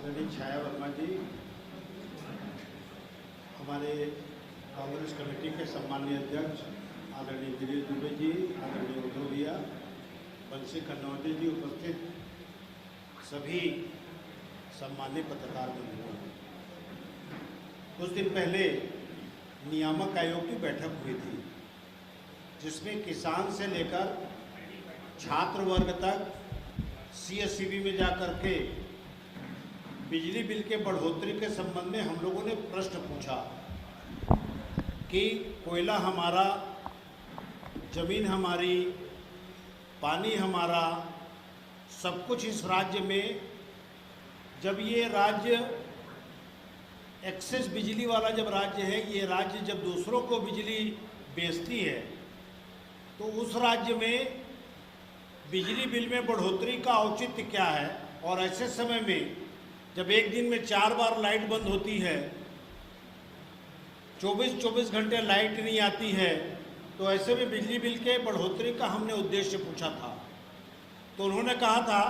आदरणीय छाया वर्मा जी, हमारे कांग्रेस कमेटी के सम्मानीय अध्यक्ष आदरणीय गिरीश दुबे जी, आदरणीय उद्धव भैया, बंसी कन्नौजे जी, उपस्थित सभी सम्मानित पत्रकार बंधुओं, कुछ दिन पहले नियामक आयोग की बैठक हुई थी जिसमें किसान से लेकर छात्र वर्ग तक सीएससीबी में जाकर के बिजली बिल के बढ़ोतरी के संबंध में हम लोगों ने प्रश्न पूछा कि कोयला हमारा, जमीन हमारी, पानी हमारा, सब कुछ इस राज्य में, जब ये राज्य एक्सेस बिजली वाला जब राज्य है, ये राज्य जब दूसरों को बिजली बेचती है तो उस राज्य में बिजली बिल में बढ़ोतरी का औचित्य क्या है। और ऐसे समय में जब एक दिन में 4 बार लाइट बंद होती है, 24 घंटे लाइट नहीं आती है, तो ऐसे में बिजली बिल के बढ़ोतरी का हमने उद्देश्य पूछा था। तो उन्होंने कहा था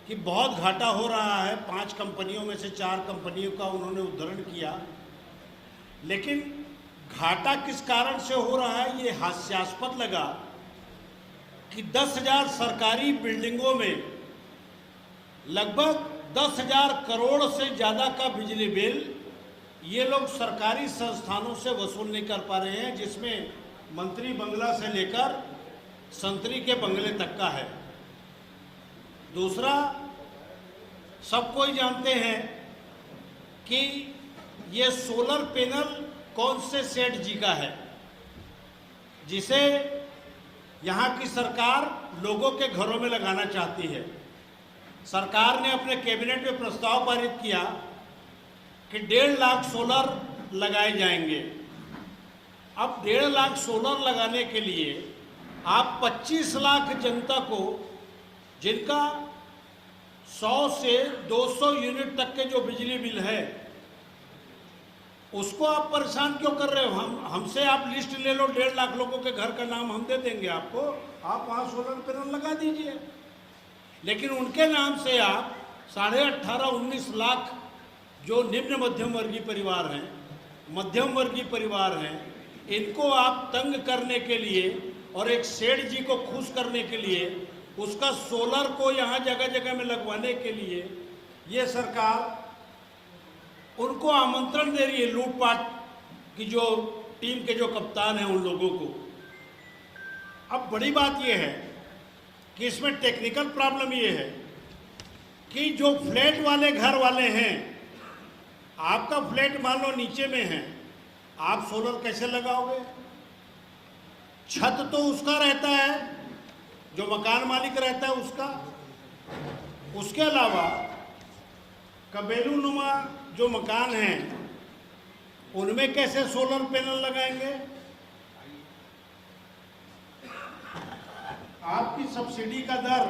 कि बहुत घाटा हो रहा है, 5 कंपनियों में से 4 कंपनियों का उन्होंने उद्धरण किया, लेकिन घाटा किस कारण से हो रहा है ये हास्यास्पद लगा कि 10,000 सरकारी बिल्डिंगों में लगभग 10,000 करोड़ से ज़्यादा का बिजली बिल ये लोग सरकारी संस्थानों से वसूल नहीं कर पा रहे हैं, जिसमें मंत्री बंगला से लेकर संतरी के बंगले तक का है। दूसरा, सब कोई जानते हैं कि ये सोलर पैनल कौन से सेठ जी का है, जिसे यहाँ की सरकार लोगों के घरों में लगाना चाहती है। सरकार ने अपने कैबिनेट में प्रस्ताव पारित किया कि 1.5 लाख सोलर लगाए जाएंगे। अब 1.5 लाख सोलर लगाने के लिए आप 25 लाख जनता को, जिनका 100 से 200 यूनिट तक के जो बिजली बिल है, उसको आप परेशान क्यों कर रहे हो? हमसे आप लिस्ट ले लो, 1.5 लाख लोगों के घर का नाम हम दे देंगे आपको, आप वहाँ सोलर पैनल लगा दीजिए। लेकिन उनके नाम से आप 18.5-19 लाख जो निम्न मध्यम वर्गीय परिवार हैं, मध्यम वर्गीय परिवार हैं, इनको आप तंग करने के लिए और एक सेठ जी को खुश करने के लिए, उसका सोलर को यहाँ जगह जगह में लगवाने के लिए ये सरकार उनको आमंत्रण दे रही है, लूटपाट की जो टीम के जो कप्तान हैं उन लोगों को। अब बड़ी बात यह है कि इसमें टेक्निकल प्रॉब्लम ये है कि जो फ्लैट वाले घर वाले हैं, आपका फ्लैट मान लो नीचे में है, आप सोलर कैसे लगाओगे? छत तो उसका रहता है, जो मकान मालिक रहता है उसका। उसके अलावा कबेलूनुमा जो मकान हैं उनमें कैसे सोलर पैनल लगाएंगे? आपकी सब्सिडी का दर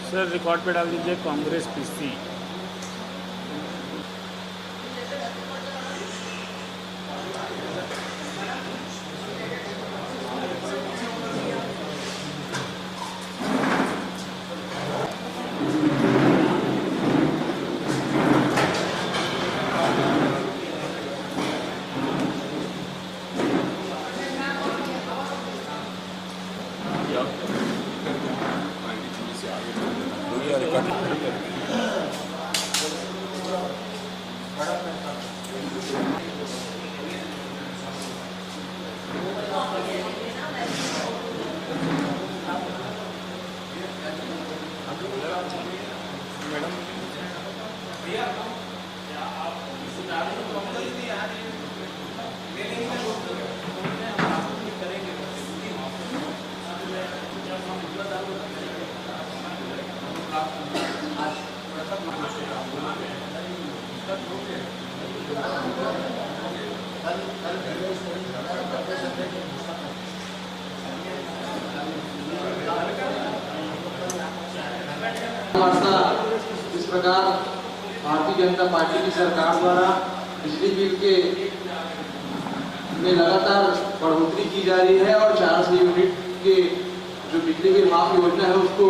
सर रिकॉर्ड पे डाल दीजिए कांग्रेस पीसी। रिकॉर्ड प्रकार भारतीय जनता पार्टी की सरकार द्वारा बिजली बिल के में लगातार बढ़ोतरी की जा रही है और 400 यूनिट के जो बिजली बिल माफ योजना है उसको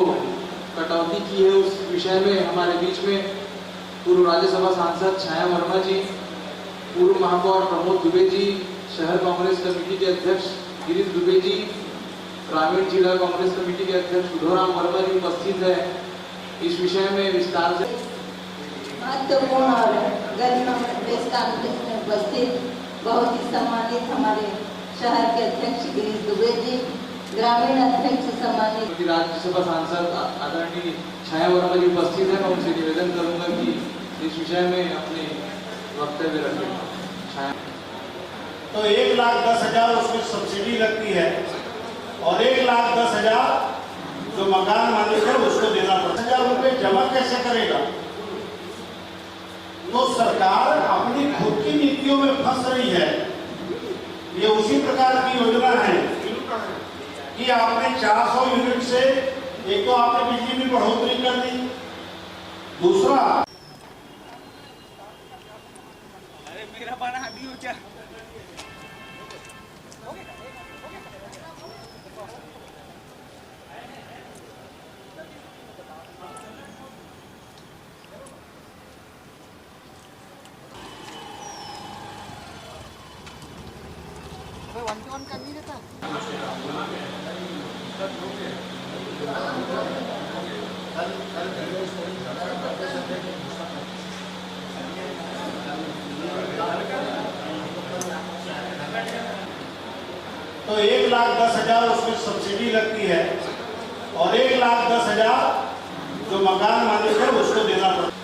कटौती की है, उस विषय में हमारे बीच में पूर्व राज्यसभा सांसद छाया वर्मा जी, पूर्व महापौर प्रमोद दुबे जी, शहर कांग्रेस कमेटी के अध्यक्ष गिरीश दुबे जी, ग्रामीण जिला कांग्रेस कमेटी के अध्यक्ष उद्धवराम वर्मा जी उपस्थित है। इस विषय में विस्तार से महत्वपूर्ण और गरिमामय प्रेस कॉन्फ्रेंस में उपस्थित बहुत ही सम्मानित हमारे शहर के अध्यक्ष गिरीश दुबे जी, ग्रामीण अध्यक्ष सम्मानित राज्यसभा सांसद आदरणीय छाया वर्मा जी उपस्थित है। मैं उनसे निवेदन करूंगा कि इस विषय में अपने वक्तव्य रखें। छाया तो 1,10,000 उसमें सब्सिडी लगती है और 1,10,000 जो मकान मालिक है उसको देना पड़ता है। 1,000 रुपये जमा कैसे करेगा? तो सरकार अपनी खुद की नीतियों में फंस रही है। ये उसी प्रकार की योजना है कि आपने 400 यूनिट से एक तो आपने बिजली में बढ़ोतरी कर दी, दूसरा मेरा बना अभी ऊंचा वन कर नहीं देता। तो 1,10,000 उसमें सब्सिडी लगती है और 1,10,000 जो मकान मालिक है उसको देना पड़ता है।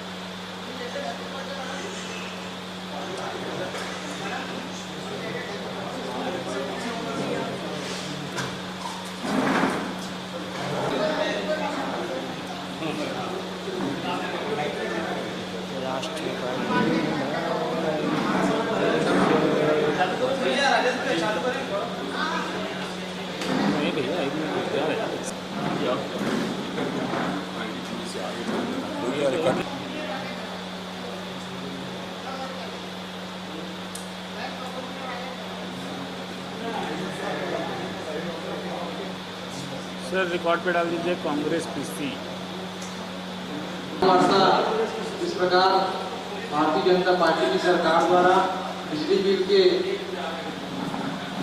सर रिकॉर्ड पे डाल दीजिए कांग्रेस पीसी। इस प्रकार भारतीय जनता पार्टी की सरकार द्वारा बिजली बिल के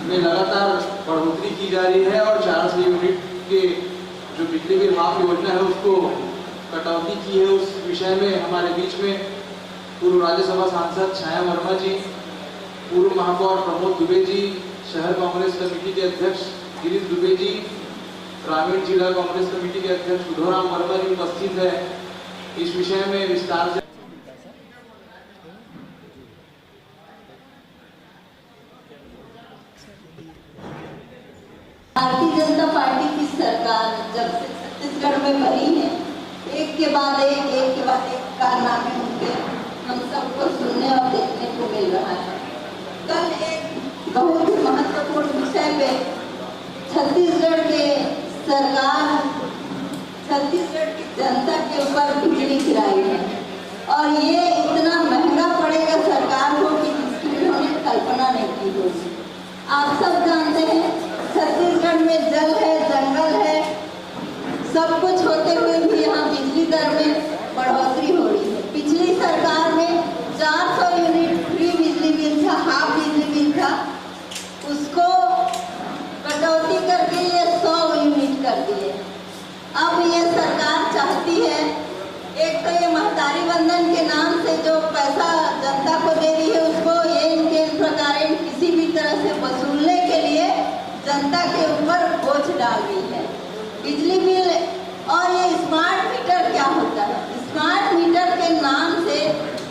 में लगातार बढ़ोतरी की जा रही है और 400 यूनिट के जो बिजली बिल माफ योजना है उसको कटौती की है, उस विषय में हमारे बीच में पूर्व राज्यसभा सांसद छाया वर्मा जी, पूर्व महापौर प्रमोद दुबे जी, शहर कांग्रेस कमेटी के अध्यक्ष गिरीश दुबे जी, ग्रामीण जिला कांग्रेस कमेटी के अध्यक्ष उद्धवराम वर्मा जी उपस्थित है। इस विषय में विस्तार से भारतीय जनता पार्टी की सरकार जब से छत्तीसगढ़ में बनी है, एक के बाद एक कारनामे उनके हम सबको सुनने और देखने को मिल रहा है। कल एक बहुत ही महत्वपूर्ण विषय पे छत्तीसगढ़ के सरकार छत्तीसगढ़ की जनता के ऊपर बिजली गिराई है और ये इतना महंगा पड़ेगा सरकार को कि जिसकी उन्होंने कल्पना नहीं की होगी। आप सब जानते हैं छत्तीसगढ़ में जल है, जंगल है, सब कुछ होते हुए भी यहाँ बिजली दर में बढ़ोतरी हो रही है। पिछली सरकार में 400 यूनिट फ्री बिजली बिल था, हाफ बिजली बिल था, उसको कटौती करके ये 100 यूनिट कर दिए। अब ये सरकार चाहती है, एक तो ये महतारी बंधन के नाम से जो पैसा जनता को दे रही है उसको ये इनके प्रकार किसी भी तरह से वसूलने के लिए जनता के ऊपर बोझ डाल रही है। बिजली बिल और ये स्मार्ट मीटर क्या होता है? स्मार्ट मीटर के नाम से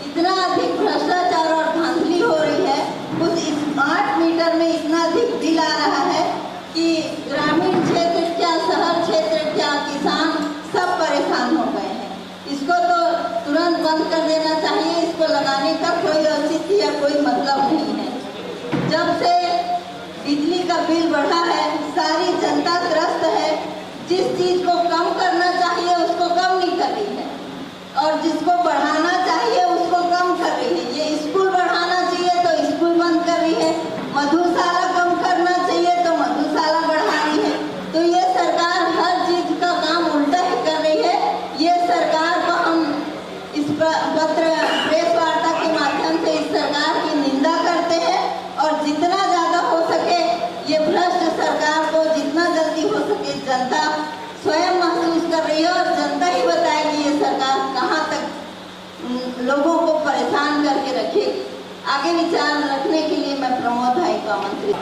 इतना अधिक भ्रष्टाचार और धांधली हो रही है, उस स्मार्ट मीटर में इतना अधिक बिल आ रहा है कि ग्रामीण क्षेत्र क्या, शहर क्षेत्र क्या, किसान सब परेशान हो गए हैं। इसको तो तुरंत बंद कर देना चाहिए, इसको लगाने का कोई औचित्य या कोई मतलब नहीं है। जब से बिजली का बिल बढ़ा है, सारी जनता त्रस्त है, जिस चीज को कम करना चाहिए उसको कम नहीं कर रही है और जिसको बढ़ाना चाहिए उसको कम कर रही है। ये स्कूल बढ़ाना चाहिए तो स्कूल बंद कर रही है, मधुशाला कम करना चाहिए तो मधुशाला बढ़ा रही है। तो ये सरकार हर चीज का काम उल्टा ही कर रही है। ये सरकार को हम इस पत्र प्रेस वार्ता के माध्यम से इस सरकार की निंदा करते हैं और जितना ज्यादा हो सके ये भ्रष्ट सरकार को जितना जल्दी हो सके जनता स्वयं महसूस कर रही है और जनता ही बताएगी ये सरकार कहाँ तक लोगों को परेशान करके रखेगी। आगे विचार रखने के लिए मैं प्रमोद भाई को आमंत्रित